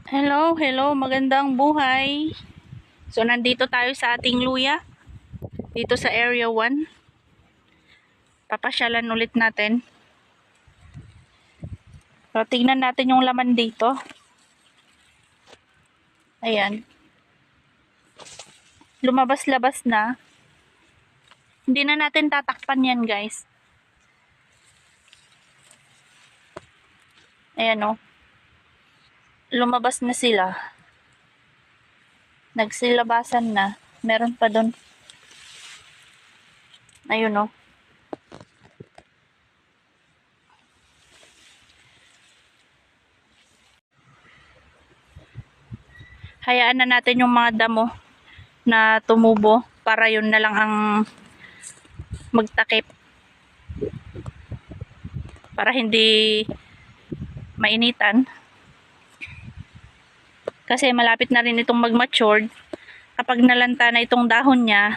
Hello, hello, magandang buhay. So, nandito tayo sa ating luya, dito sa Area 1. Papasyalan ulit natin. So, tignan natin yung laman dito. Ayan. Lumabas-labas na. Hindi na natin tatakpan yan, guys. Ayan o. Lumabas na sila. Nagsilabasan na. Meron pa doon. Ayun o. Hayaan na natin yung mga damo na tumubo para yun na lang ang magtakip. Para hindi mainitan. Kasi malapit na rin itong mag-matured. Kapag nalanta na itong dahon niya,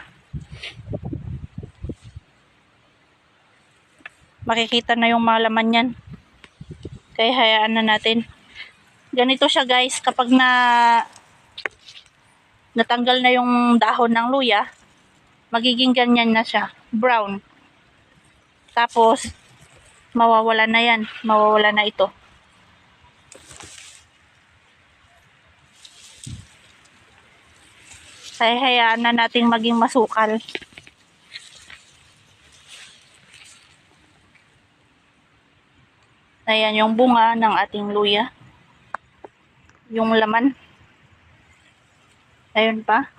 makikita na yung mga laman yan. Kaya hayaan na natin. Ganito siya, guys, kapag natanggal na yung dahon ng luya, magiging ganyan na siya, brown. Tapos mawawala na yan, mawawala na ito. Kaya hayaan na nating maging masukal. Ayan yung bunga ng ating luya. Yung laman. Ayun pa.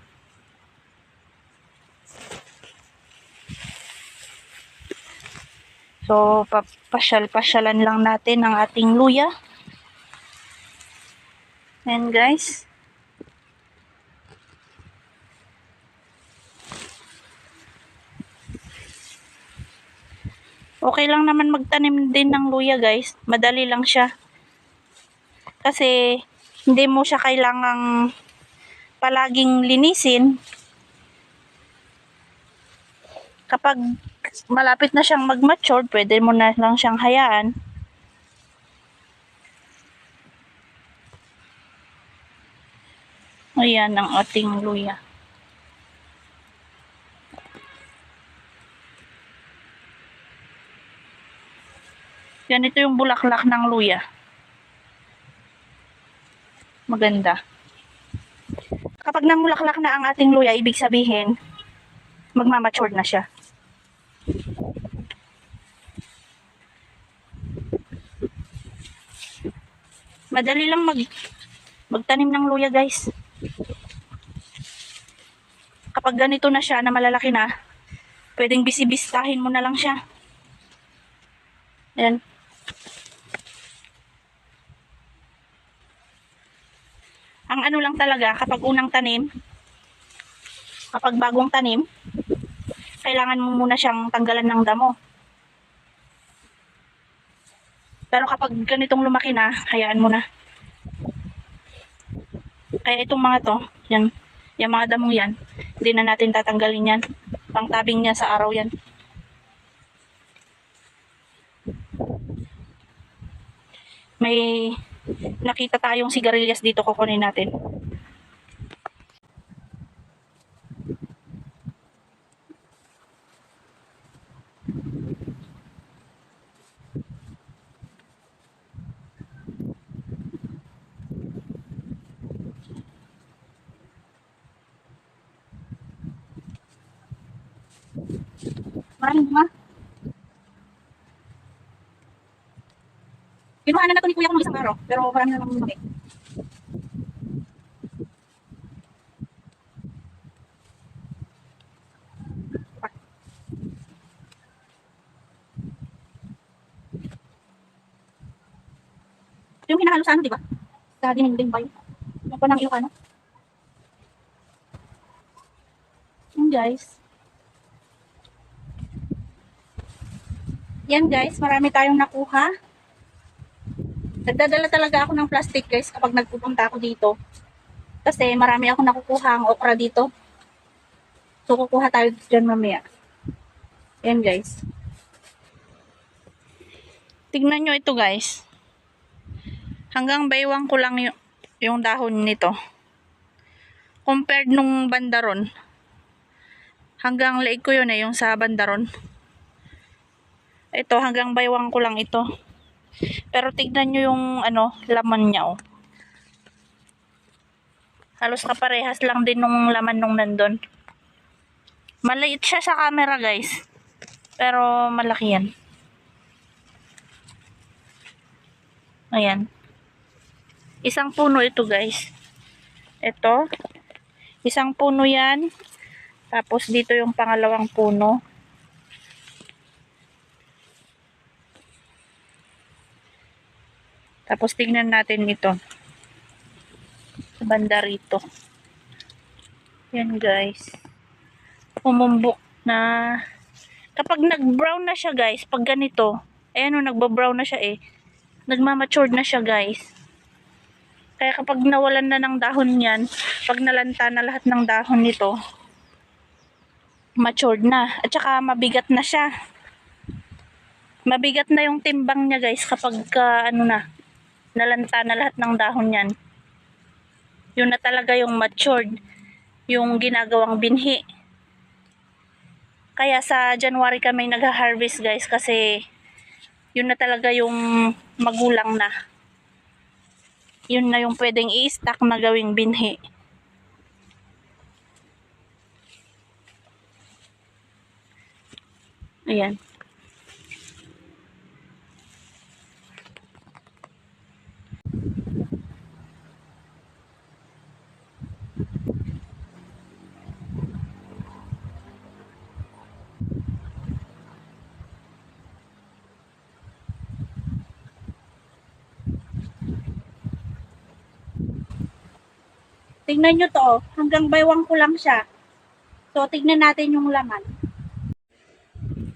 So, papasyal-pasyalan lang natin ang ating luya. Ayan, guys. Okay lang naman magtanim din ng luya, guys. Madali lang siya. Kasi hindi mo siya kailangang palaging linisin. Kapag malapit na siyang mag-mature, pwede mo na lang siyang hayaan. Ayan ang ating luya. Ganito yung bulaklak ng luya. Maganda. Kapag namulaklak na ang ating luya, ibig sabihin, magmamature na siya. Madali lang magtanim ng luya, guys. Kapag ganito na siya, na malalaki na, pwedeng bisibistahin mo na lang siya. Ayan. Ang ano lang talaga, kapag unang tanim, kapag bagong tanim, kailangan mo muna siyang tanggalan ng damo. Pero kapag ganitong lumaki na, hayaan mo na. Kaya itong mga to, yung mga damo yan, hindi na natin tatanggalin yan. Pangtabing niya sa araw yan. May nakita tayong sigarilyas dito, kukunin natin. Maraming bunga. Kinuha na to ni kuya ko ng isang araw, pero marami na naman lumaki. Yung hinahalo sa ano, di ba? Sa dinding ba yun? Yung panang Ilocano. Yan, guys. Yan, guys. Marami tayong nakuha. Nagdadala talaga ako ng plastic, guys, kapag nagpupunta ako dito. Kasi marami ako nakukuha ang okra dito. So, kukuha tayo dyan mamaya. Yan, guys. Tignan nyo ito, guys. Hanggang baywang ko lang yung yung dahon nito. Compared nung bandaron. Hanggang leeg ko yun yung sa bandaron. Ito, hanggang baywang ko lang ito. Pero tignan nyo yung laman niya Halos kaparehas lang din nung laman nung nandun. Maliit siya sa camera guys. Pero malaki yan. Ayan. Isang puno ito guys. Ito. Isang puno yan. Tapos dito yung pangalawang puno. Tapos tingnan natin ito. Sa banda rito. Yan guys. Pumumbok na. Kapag nag-brown na siya guys, pag ganito, ayan nagba-brown na siya nagmamature na siya guys. Kaya kapag nawalan na ng dahon yan, pag nalanta na lahat ng dahon nito, matured na. At saka mabigat na siya. Mabigat na yung timbang niya guys kapag nalanta na lahat ng dahon yan. Yun na talaga yung matured. Yung ginagawang binhi. Kaya sa January kami nag-harvest guys kasi yun na talaga yung magulang na. Yun na yung pwedeng i-stack na gawing binhi. Ayan. Tingnan nyo to, hanggang baywang ko lang siya. So, tignan natin yung laman.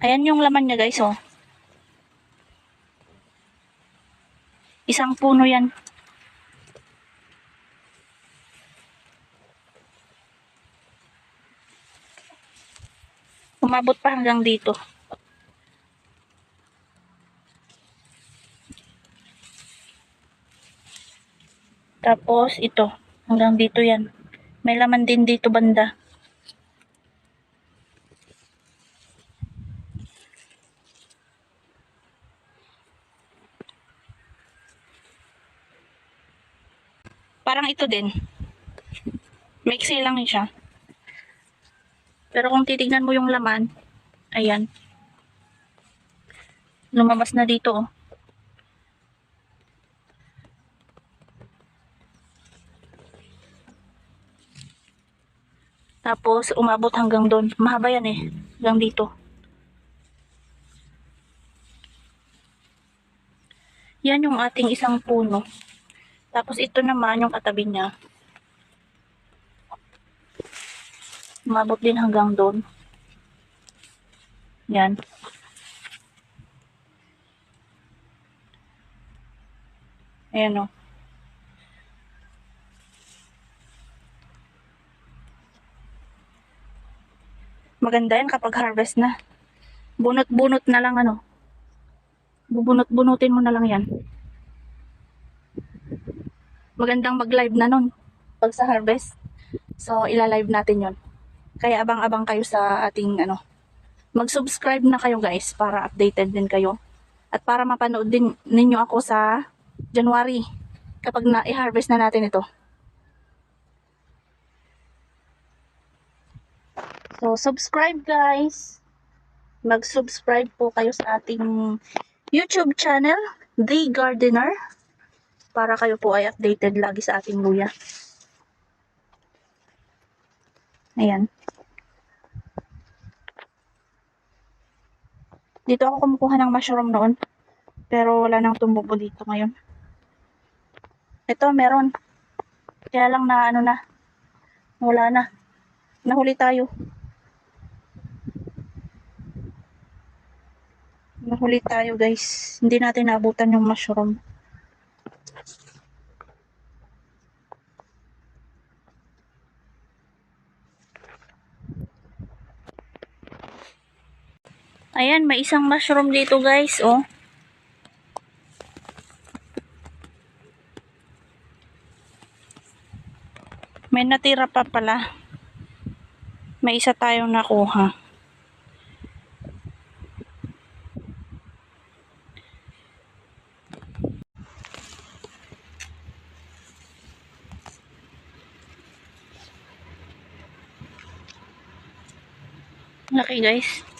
Ayan yung laman niya guys, Isang puno yan. Umabot pa hanggang dito. Tapos, ito. Hanggang dito yan. May laman din dito banda. Parang ito din. Mixy lang siya. Pero kung titignan mo yung laman, ayan. Lumabas na dito, Tapos, umabot hanggang doon. Mahaba yan hanggang dito. Yan yung ating isang puno. Tapos, ito naman yung katabi niya. Umabot din hanggang doon. Yan. Ayan Maganda yan kapag harvest na. Bunot-bunot na lang Bubunot-bunutin mo na lang yan. Magandang mag-live na nun. Pag sa harvest. So, ila-live natin yon. Kaya abang-abang kayo sa ating mag-subscribe na kayo guys para updated din kayo. At para mapanood din ninyo ako sa January kapag na-i-harvest na natin ito. So, subscribe guys. Mag-subscribe po kayo sa ating YouTube channel, The Gardener. Para kayo po ay updated lagi sa ating luya. Ayan. Dito ako kumukuha ng mushroom noon. Pero wala nang tumubo dito ngayon. Ito, meron. Kaya lang wala na. Nahuli tayo. Nahuli tayo guys. Hindi natin naabutan yung mushroom. Ayan, may isang mushroom dito guys, May natira pa pala. May isa tayong nakuha. Laki guys.